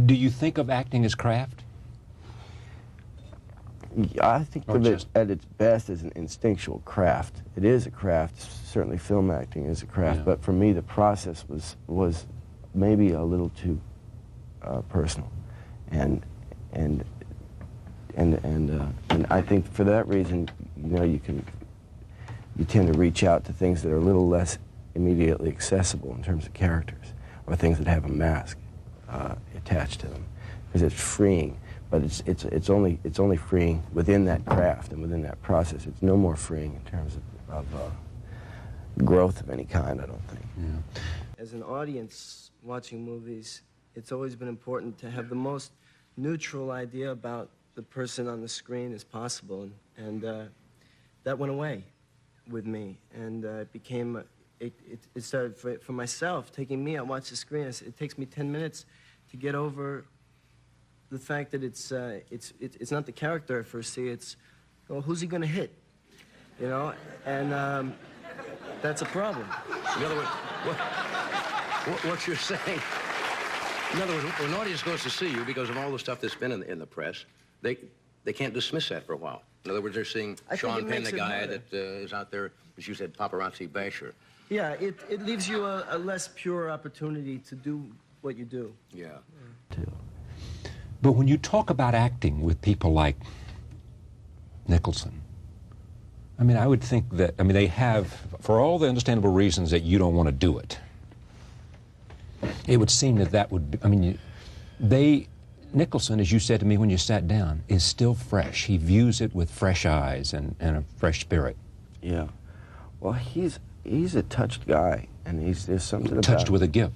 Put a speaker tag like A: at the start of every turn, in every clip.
A: Do you think of acting as craft?
B: I think of it at its best as an instinctual craft. It is a craft. Certainly film acting is a craft, but for me the process was maybe a little too personal. And I think for that reason, you know, you tend to reach out to things that are a little less immediately accessible in terms of characters, or things that have a mask attached to them, because it's freeing. But it's only freeing within that craft and within that process. It's no more freeing in terms of growth of any kind, I don't think.
C: Yeah. As an audience watching movies, it's always been important to have the most neutral idea about the person on the screen as possible, and that went away with me, and it became it started for myself. Taking me, I watch the screen. It takes me 10 minutes to get over the fact that it's not the character I first see. It's, well, who's he going to hit? You know, and that's a problem.
D: In other words, what you're saying, in other words, when an audience goes to see you because of all the stuff that's been in the press, they can't dismiss that for a while. In other words, they're seeing Sean Penn, the guy that is out there, as you said, paparazzi basher.
C: Yeah, it leaves you a less pure opportunity to do what you do.
D: Yeah.
A: But when you talk about acting with people like Nicholson, I mean, I would think that, I mean, they have, for all the understandable reasons that you don't want to do it, it would seem that that would be, I mean, Nicholson, as you said to me when you sat down, is still fresh. He views it with fresh eyes and a fresh spirit.
B: Yeah. Well, he's a touched guy, and there's something about
A: touched with a gift.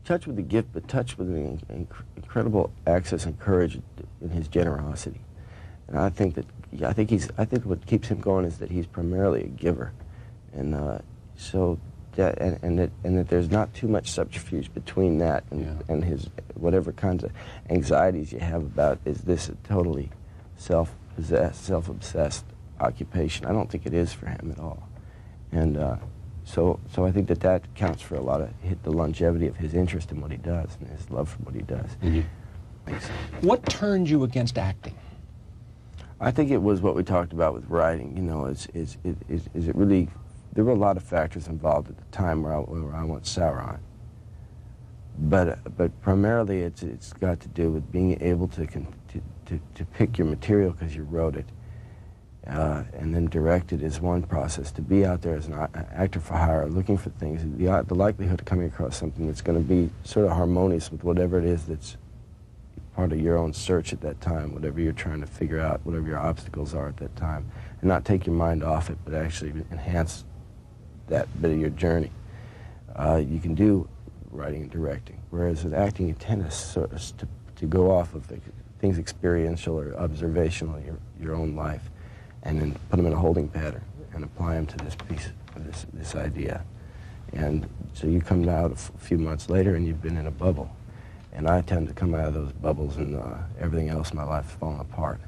B: Touched with a gift, but touched with an incredible access and courage in his generosity. And I think that, I think what keeps him going is that he's primarily a giver, and so that and that there's not too much subterfuge between that and his whatever kinds of anxieties you have about, is this a totally self-possessed, self-obsessed occupation? I don't think it is for him at all, and so I think that counts for a lot of the longevity of his interest in what he does and his love for what he does.
A: Mm-hmm. What turned you against acting?
B: I think it was what we talked about with writing. You know, is it really? There were a lot of factors involved at the time where I went sour on it. But primarily it's got to do with being able to pick your material because you wrote it, and then direct it is one process. To be out there as an actor for hire, looking for things, the likelihood of coming across something that's going to be sort of harmonious with whatever it is that's part of your own search at that time, whatever you're trying to figure out, whatever your obstacles are at that time, and not take your mind off it, but actually enhance that bit of your journey. You can do writing and directing, whereas with acting you tend to go off of things experiential or observational, your own life, and then put them in a holding pattern and apply them to this piece of this idea. And so you come out a few months later and you've been in a bubble. And I tend to come out of those bubbles, and everything else in my life is falling apart.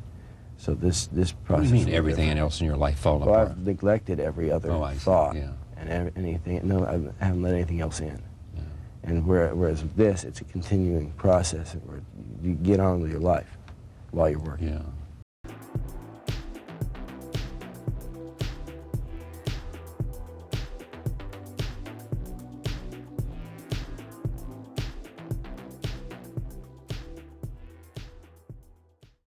B: So this process.
A: What do you mean everything else in your life falling apart?
B: Well, I've neglected every other thought, and anything. No, I haven't let anything else in. Yeah. And whereas with this, it's a continuing process where you get on with your life while you're working.
A: Yeah.